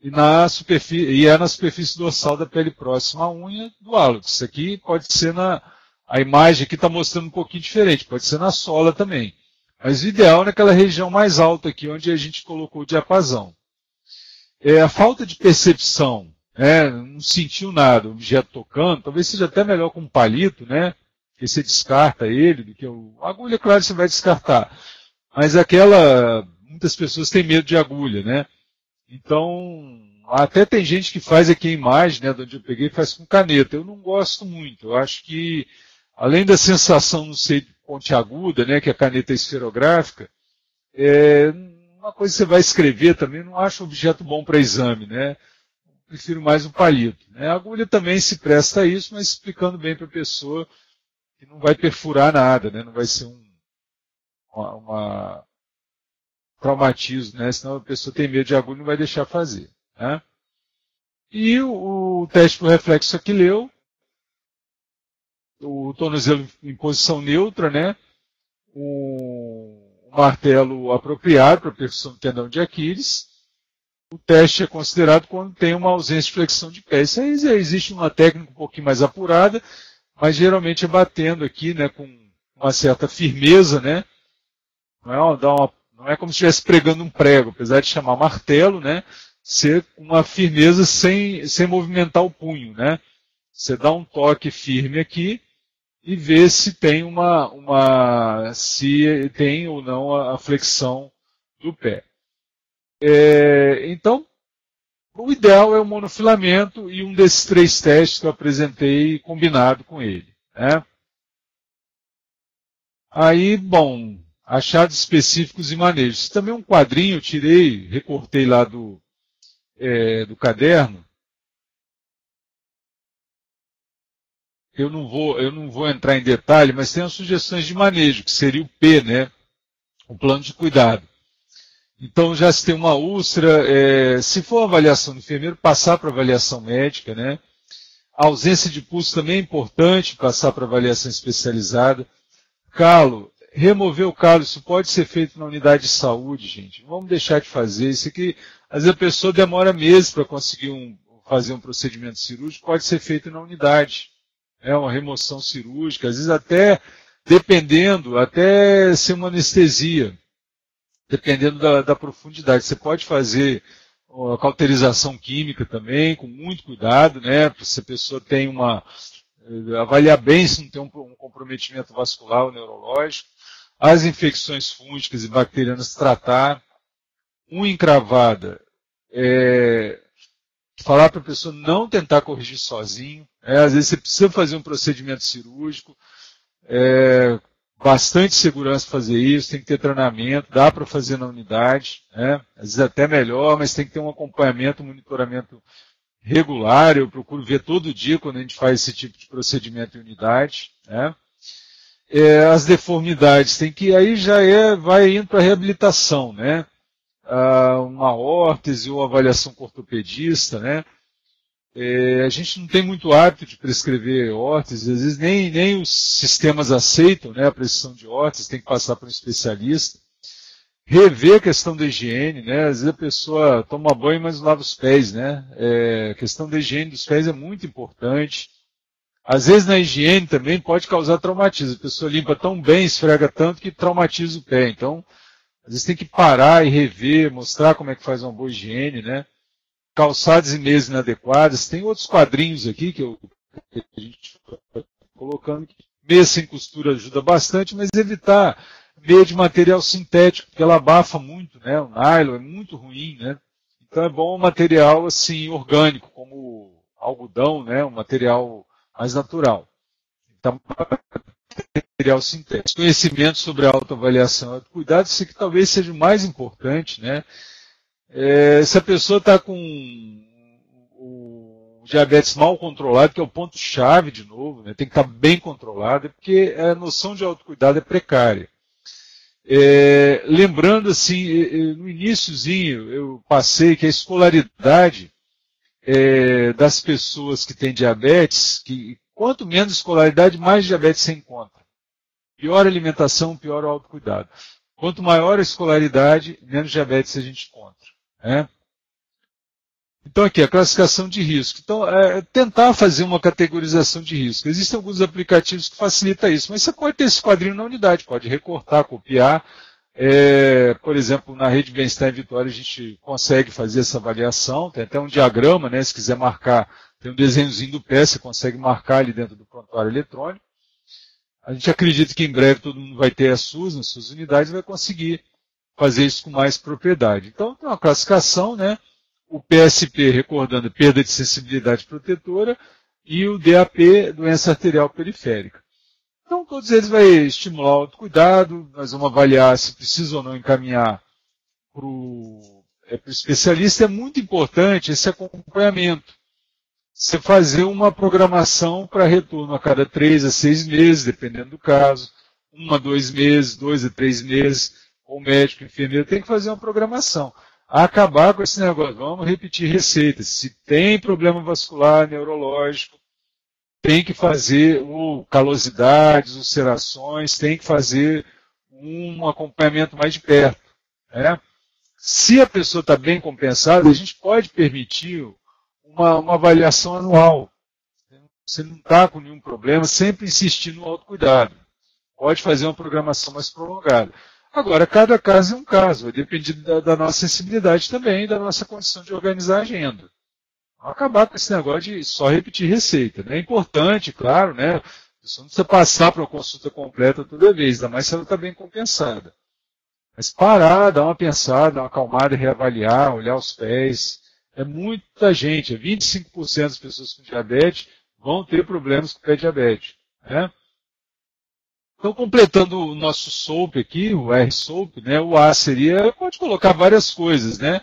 E na superfície dorsal da pele próxima à unha do hálux. Isso aqui pode ser a imagem aqui está mostrando um pouquinho diferente, pode ser na sola também. Mas o ideal é naquela região mais alta aqui, onde a gente colocou o diapasão. A falta de percepção, né? Não sentiu nada, o objeto tocando, talvez seja até melhor com um palito, né? Porque você descarta ele, do que a agulha, claro, você vai descartar. Mas muitas pessoas têm medo de agulha, né? Então, até tem gente que faz aqui a imagem, né, de onde eu peguei, faz com caneta. Eu não gosto muito. Eu acho que, além da sensação não ser pontiaguda, né, que a caneta é esferográfica, uma coisa que você vai escrever também, não acho um objeto bom para exame, né? prefiro mais o palito. Né? A agulha também se presta a isso, mas explicando bem para a pessoa que não vai perfurar nada, né? Não vai ser uma traumatismo, né? Senão a pessoa tem medo de agulha e não vai deixar fazer. Né? E o teste por reflexo aquileu, o tornozelo em posição neutra, né? Um martelo apropriado para a perfusão do tendão de Aquiles. O teste é considerado quando tem uma ausência de flexão de pé. Isso aí existe uma técnica um pouquinho mais apurada, mas geralmente é batendo aqui, né, com uma certa firmeza, né? Não é como se estivesse pregando um prego, apesar de chamar martelo, né? Ser com uma firmeza sem movimentar o punho, né? Você dá um toque firme aqui e vê se tem se tem ou não a flexão do pé. Então, o ideal é o monofilamento e um desses 3 testes que eu apresentei combinado com ele. Né? Aí, bom, achados específicos e manejos. Isso também é um quadrinho, eu tirei, recortei lá do caderno. Eu não vou entrar em detalhe, mas tem as sugestões de manejo, que seria o P, né? O plano de cuidado. Então, já se tem uma úlcera, se for avaliação do enfermeiro, passar para avaliação médica, né? A ausência de pulso também é importante, passar para avaliação especializada. Calo, remover o calo, isso pode ser feito na unidade de saúde, gente. Não vamos deixar de fazer. Isso aqui, às vezes a pessoa demora meses para conseguir fazer um procedimento cirúrgico, pode ser feito na unidade. É uma remoção cirúrgica, às vezes até, dependendo, até ser uma anestesia. Dependendo da profundidade. Você pode fazer a cauterização química também, com muito cuidado, né? Se a pessoa tem avaliar bem se não tem um comprometimento vascular ou neurológico. As infecções fúngicas e bacterianas tratar. Unha encravada. Falar para a pessoa não tentar corrigir sozinho. Às vezes você precisa fazer um procedimento cirúrgico. Bastante segurança fazer isso, tem que ter treinamento, dá para fazer na unidade, né? Às vezes até melhor, mas tem que ter um acompanhamento, um monitoramento regular. Eu procuro ver todo dia quando a gente faz esse tipo de procedimento em unidade. Né? As deformidades, aí vai indo para a reabilitação, né? Uma órtese ou avaliação com ortopedista, né? A gente não tem muito hábito de prescrever órtese, às vezes nem os sistemas aceitam, né, a prescrição de órtese, tem que passar para um especialista. Rever a questão da higiene, né? Às vezes a pessoa toma banho, mas não lava os pés, né? A questão da higiene dos pés é muito importante. Às vezes na higiene também pode causar traumatismo. A pessoa limpa tão bem, esfrega tanto que traumatiza o pé. Então, às vezes tem que parar e rever, mostrar como é que faz uma boa higiene, né? Calçados e meias inadequadas. Tem outros quadrinhos aqui que a gente está colocando. Meia sem costura ajuda bastante, mas evitar meia de material sintético, porque ela abafa muito, né? O nylon é muito ruim, né? Então é bom um material assim orgânico, como algodão, né? Um material mais natural. Então, material sintético. Conhecimento sobre a autoavaliação e autocuidado, isso aqui talvez seja o mais importante, né? Se a pessoa está com o diabetes mal controlado, que é o ponto-chave de novo, né, tem que estar bem controlado, porque a noção de autocuidado é precária. Lembrando, assim, no iniciozinho, eu passei que a escolaridade das pessoas que têm diabetes, que quanto menos escolaridade, mais diabetes você encontra. Pior alimentação, pior o autocuidado. Quanto maior a escolaridade, menos diabetes a gente encontra. Então aqui, a classificação de risco. Então, tentar fazer uma categorização de risco. Existem alguns aplicativos que facilitam isso, mas você pode ter esse quadrinho na unidade, pode recortar, copiar. Por exemplo, na rede Bem-Estar em Vitória a gente consegue fazer essa avaliação, tem até um diagrama, né, se quiser marcar, tem um desenhozinho do pé, você consegue marcar ali dentro do prontuário eletrônico. A gente acredita que em breve todo mundo vai ter a SUS nas suas unidades e vai conseguir fazer isso com mais propriedade. Então, tem uma classificação, né? O PSP, recordando, perda de sensibilidade protetora, e o DAP, doença arterial periférica. Então, todos eles vão estimular o autocuidado, nós vamos avaliar se precisa ou não encaminhar para o para o especialista é muito importante esse acompanhamento. Você fazer uma programação para retorno a cada 3 a 6 meses, dependendo do caso, 1 a 2 meses, 2 a 3 meses, o médico, o enfermeiro tem que fazer uma programação. Acabar com esse negócio, vamos repetir receitas. Se tem problema vascular, neurológico, tem que fazer calosidades, ulcerações, tem que fazer um acompanhamento mais de perto. Né? Se a pessoa está bem compensada, a gente pode permitir uma avaliação anual. Você não está com nenhum problema, sempre insistir no autocuidado. Pode fazer uma programação mais prolongada. Agora, cada caso é um caso, vai depender da nossa sensibilidade também, da nossa condição de organizar a agenda. Não acabar com esse negócio de só repetir receita. Né? É importante, claro, né? A pessoa não precisa passar para uma consulta completa toda vez, ainda mais se ela está bem compensada. Mas parar, dar uma pensada, dar uma acalmada, reavaliar, olhar os pés. É muita gente, 25% das pessoas com diabetes vão ter problemas com o pé diabético. Né? Então, completando o nosso SOAP aqui, o R-SOAP, né, o A seria, pode colocar várias coisas, né?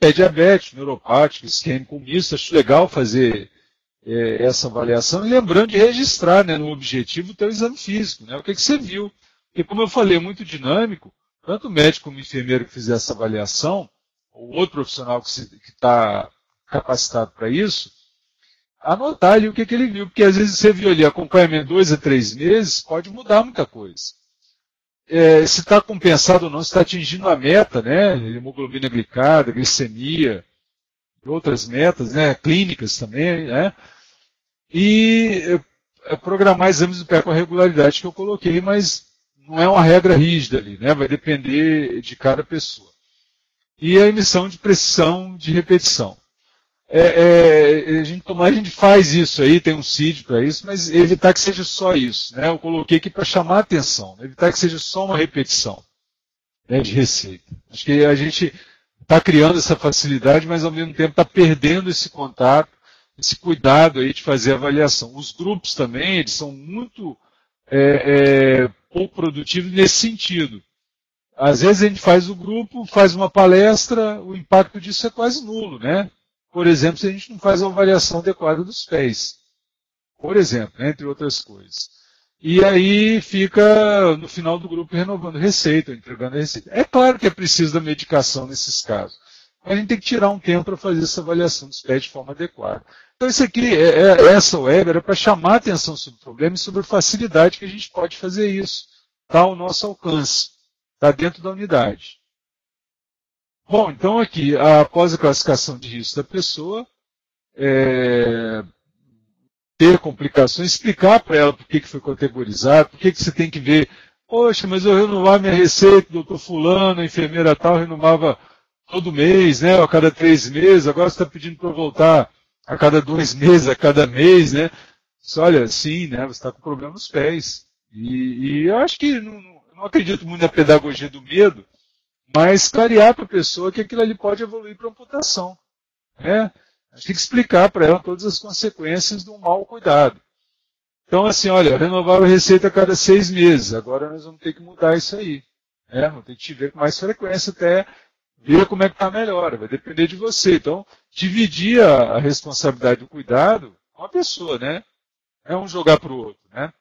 Pé diabético, neuropático, isquêmico misto, acho legal fazer essa avaliação, e lembrando de registrar, né, no objetivo o teu exame físico, né? O que você viu. Porque, como eu falei, é muito dinâmico, tanto o médico como o enfermeiro que fizer essa avaliação, ou outro profissional que está capacitado para isso, anotar ali o que ele viu, porque às vezes você viu ali acompanhamento 2 a 3 meses, pode mudar muita coisa. Se está compensado ou não, se está atingindo a meta, né, hemoglobina glicada, glicemia, outras metas, né, clínicas também, né, e programar exames do pé com a regularidade que eu coloquei, mas não é uma regra rígida ali, né, vai depender de cada pessoa. E a emissão de precisão de repetição. A gente faz isso aí, tem um CID para isso, mas evitar que seja só isso. Né? Eu coloquei aqui para chamar a atenção, evitar que seja só uma repetição, né, de receita. Acho que a gente está criando essa facilidade, mas ao mesmo tempo está perdendo esse contato, esse cuidado aí de fazer a avaliação. Os grupos também, eles são muito pouco produtivos nesse sentido. Às vezes a gente faz o grupo, faz uma palestra, o impacto disso é quase nulo, né? Por exemplo, se a gente não faz uma avaliação adequada dos pés. Por exemplo, né, entre outras coisas. E aí fica, no final do grupo, renovando receita, entregando receita. É claro que é preciso da medicação nesses casos. Mas a gente tem que tirar um tempo para fazer essa avaliação dos pés de forma adequada. Então isso aqui, essa web era para chamar a atenção sobre o problema e sobre a facilidade que a gente pode fazer isso. Está ao nosso alcance. Está dentro da unidade. Bom, então aqui, após a classificação de risco da pessoa, ter complicações, explicar para ela por que foi categorizado, por que você tem que ver, poxa, mas eu renovar minha receita, doutor fulano, a enfermeira tal, renovava todo mês, né, a cada 3 meses, agora você está pedindo para eu voltar a cada 2 meses, a cada mês, né? Olha, sim, né, você está com problema nos pés. E eu acho que não acredito muito na pedagogia do medo, mas clarear para a pessoa que aquilo ali pode evoluir para amputação. Né? A gente tem que explicar para ela todas as consequências de um mau cuidado. Então, assim, olha, renovava a receita a cada 6 meses, agora nós vamos ter que mudar isso aí. Né? Vamos ter que te ver com mais frequência até ver como é que está a melhora, vai depender de você. Então, dividir a responsabilidade do cuidado com a pessoa, né? Não é um jogar para o outro, né?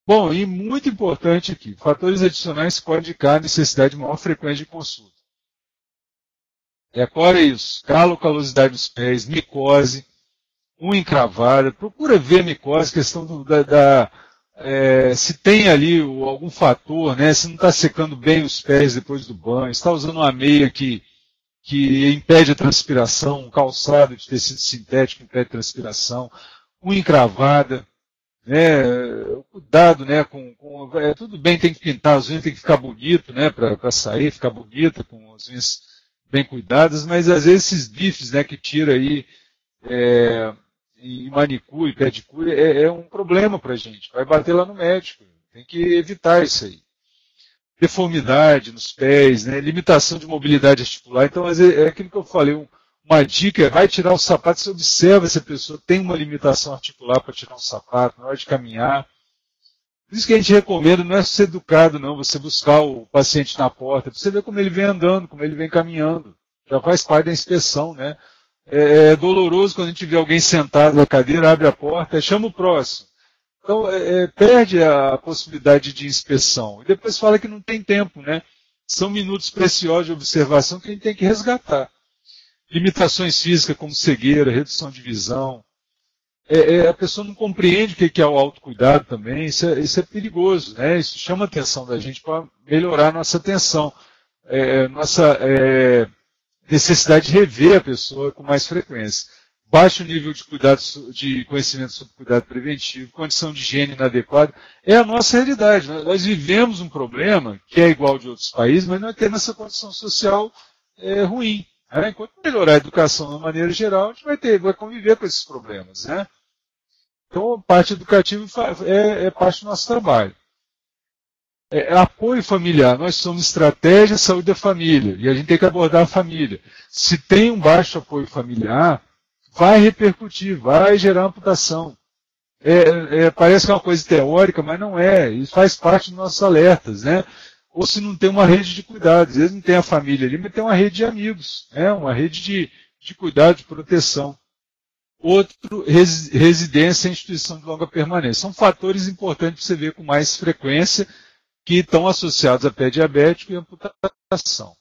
Bom, e muito importante aqui, fatores adicionais que podem indicar a necessidade de maior frequência de consulta. Qual é isso? Calo, calosidade dos pés, micose, unha encravada, procura ver a micose, questão se tem ali algum fator, né? Se não está secando bem os pés depois do banho, se está usando uma meia que impede a transpiração, um calçado de tecido sintético que impede a transpiração, unha encravada, cuidado, né, tudo bem, tem que pintar as unhas, tem que ficar bonito, né, para sair, ficar bonita, com as unhas bem cuidadas, mas às vezes esses bifes, né, que tira aí em manicure, pedicure, é um problema para a gente, vai bater lá no médico, tem que evitar isso aí. Deformidade nos pés, né, limitação de mobilidade articular, então às vezes, é aquilo que eu falei, uma dica é, vai tirar o sapato, você observa se a pessoa tem uma limitação articular para tirar um sapato, na hora de caminhar. Por isso que a gente recomenda, não é ser educado, não, você buscar o paciente na porta, para você ver como ele vem andando, como ele vem caminhando. Já faz parte da inspeção, né? É doloroso quando a gente vê alguém sentado na cadeira, abre a porta, chama o próximo. Então, perde a possibilidade de inspeção. E depois fala que não tem tempo, né? São minutos preciosos de observação que a gente tem que resgatar. Limitações físicas como cegueira, redução de visão. A pessoa não compreende o que é o autocuidado também. Isso é perigoso, né? Isso chama a atenção da gente para melhorar a nossa atenção. Nossa necessidade de rever a pessoa com mais frequência. Baixo nível de conhecimento sobre cuidado preventivo, condição de higiene inadequada, é a nossa realidade. Nós vivemos um problema que é igual de outros países, mas nós temos essa condição social ruim. Né? Enquanto melhorar a educação de maneira geral, a gente vai conviver com esses problemas. Né? Então, a parte educativa é parte do nosso trabalho. Apoio familiar. Nós somos estratégia saúde da família, e a gente tem que abordar a família. Se tem um baixo apoio familiar, vai repercutir, vai gerar amputação. Parece que é uma coisa teórica, mas não é. Isso faz parte dos nossos alertas, né? Ou se não tem uma rede de cuidados, às vezes não tem a família ali, mas tem uma rede de amigos, né? Uma rede de cuidado, de proteção. Outro, residência em instituição de longa permanência. São fatores importantes para você ver com mais frequência que estão associados a pé diabético e amputação.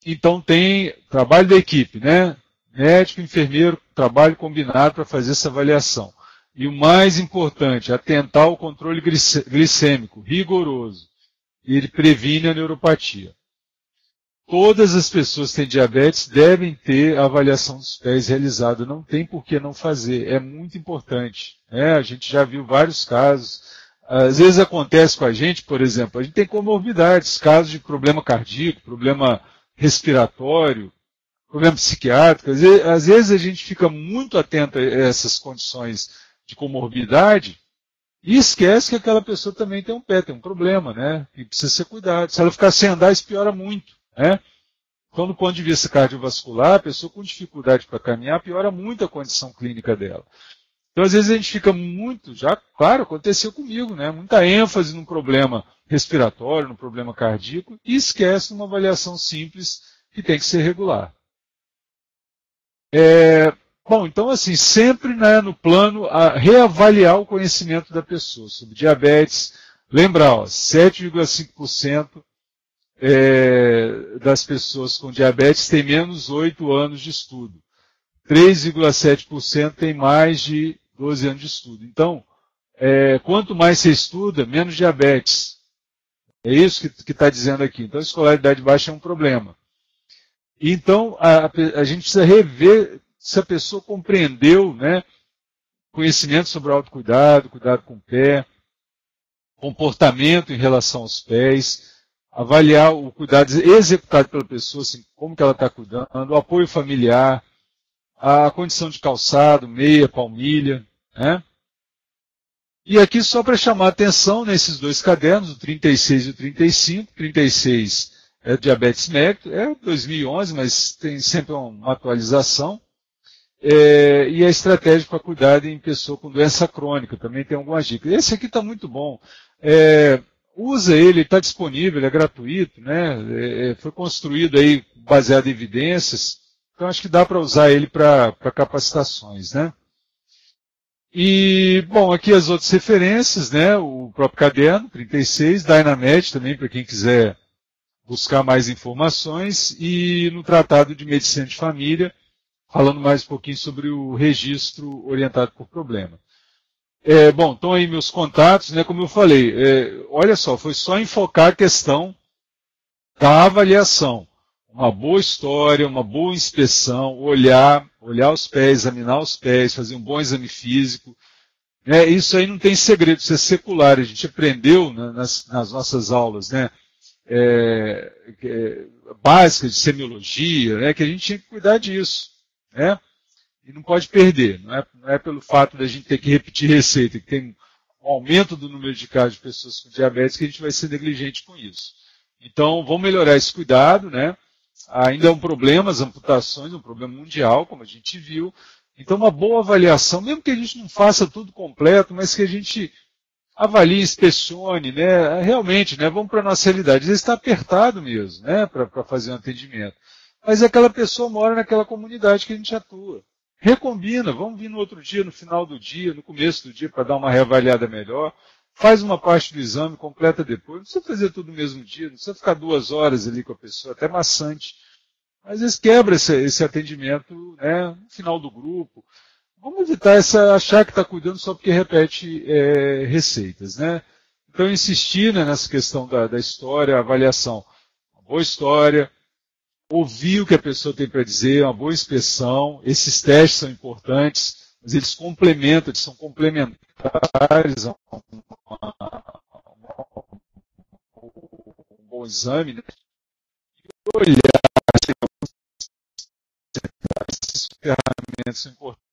Então tem trabalho da equipe, né? Médico, enfermeiro, trabalho combinado para fazer essa avaliação. E o mais importante, atentar ao controle glicêmico, rigoroso. E ele previne a neuropatia. Todas as pessoas que têm diabetes devem ter a avaliação dos pés realizada. Não tem por que não fazer. É muito importante. Né? A gente já viu vários casos. Às vezes acontece com a gente, por exemplo, a gente tem comorbidades, casos de problema cardíaco, problema respiratório, problema psiquiátrico. Às vezes a gente fica muito atento a essas condições de comorbidade e esquece que aquela pessoa também tem um pé, tem um problema, né? E precisa ser cuidado. Se ela ficar sem andar, isso piora muito, né? Então, do ponto de vista cardiovascular, a pessoa com dificuldade para caminhar piora muito a condição clínica dela. Então, às vezes a gente fica muito, claro, aconteceu comigo, né? Muita ênfase no problema respiratório, no problema cardíaco, e esquece uma avaliação simples que tem que ser regular. Bom, então assim, sempre no plano reavaliar o conhecimento da pessoa sobre diabetes. Lembrar, 7,5% das pessoas com diabetes têm menos 8 anos de estudo. 3,7% têm mais de 12 anos de estudo. Então, quanto mais você estuda, menos diabetes. É isso que está dizendo aqui. Então, a escolaridade baixa é um problema. Então, a gente precisa rever se a pessoa compreendeu, né, conhecimento sobre autocuidado, cuidado com o pé, comportamento em relação aos pés, avaliar o cuidado executado pela pessoa, assim, como que ela está cuidando, o apoio familiar, a condição de calçado, meia, palmilha, né? E aqui só para chamar a atenção nesses dois cadernos, o 36 e o 35, 36 é diabetes mellitus, 2011, mas tem sempre uma atualização. E a estratégia para cuidar em pessoa com doença crônica, também tem algumas dicas. Esse aqui está muito bom. Usa ele, está disponível, ele é gratuito, né? Foi construído aí baseado em evidências, então acho que dá para usar ele para capacitações, né? E, bom, aqui as outras referências, né? O próprio caderno, 36, Dynamed também, para quem quiser buscar mais informações, e no Tratado de Medicina de Família, falando mais um pouquinho sobre o registro orientado por problema. Bom, estão aí meus contatos, né? Como eu falei, olha só, foi só enfocar a questão da avaliação. Uma boa história, uma boa inspeção, olhar os pés, examinar os pés, fazer um bom exame físico. Isso aí não tem segredo, isso é secular. A gente aprendeu nas nossas aulas, né? Básicas de semiologia, né? Que a gente tinha que cuidar disso, né? E não pode perder. Não é pelo fato da gente ter que repetir receita, que tem um aumento do número de casos de pessoas com diabetes, que a gente vai ser negligente com isso. Então, vamos melhorar esse cuidado, né? Ainda é um problema, as amputações, um problema mundial, como a gente viu. Então, uma boa avaliação, mesmo que a gente não faça tudo completo, mas que a gente avalie, inspecione, né? Realmente, né? Vamos para a nossa realidade. Às vezes está apertado mesmo, né? Para fazer um atendimento. Mas aquela pessoa mora naquela comunidade que a gente atua. Recombina, vamos vir no outro dia, no final do dia, no começo do dia, para dar uma reavaliada melhor. Faz uma parte do exame, completa depois. Não precisa fazer tudo no mesmo dia, não precisa ficar 2 horas ali com a pessoa, até maçante. Às vezes quebra esse atendimento, né, no final do grupo. Vamos evitar achar que está cuidando só porque repete receitas, né? Então, insistir, né, nessa questão da história, a avaliação. Uma boa história, ouvir o que a pessoa tem para dizer, uma boa inspeção. Esses testes são importantes, mas eles complementam, eles são complementares a um bom exame. Né? E olhar se essas ferramentas são importantes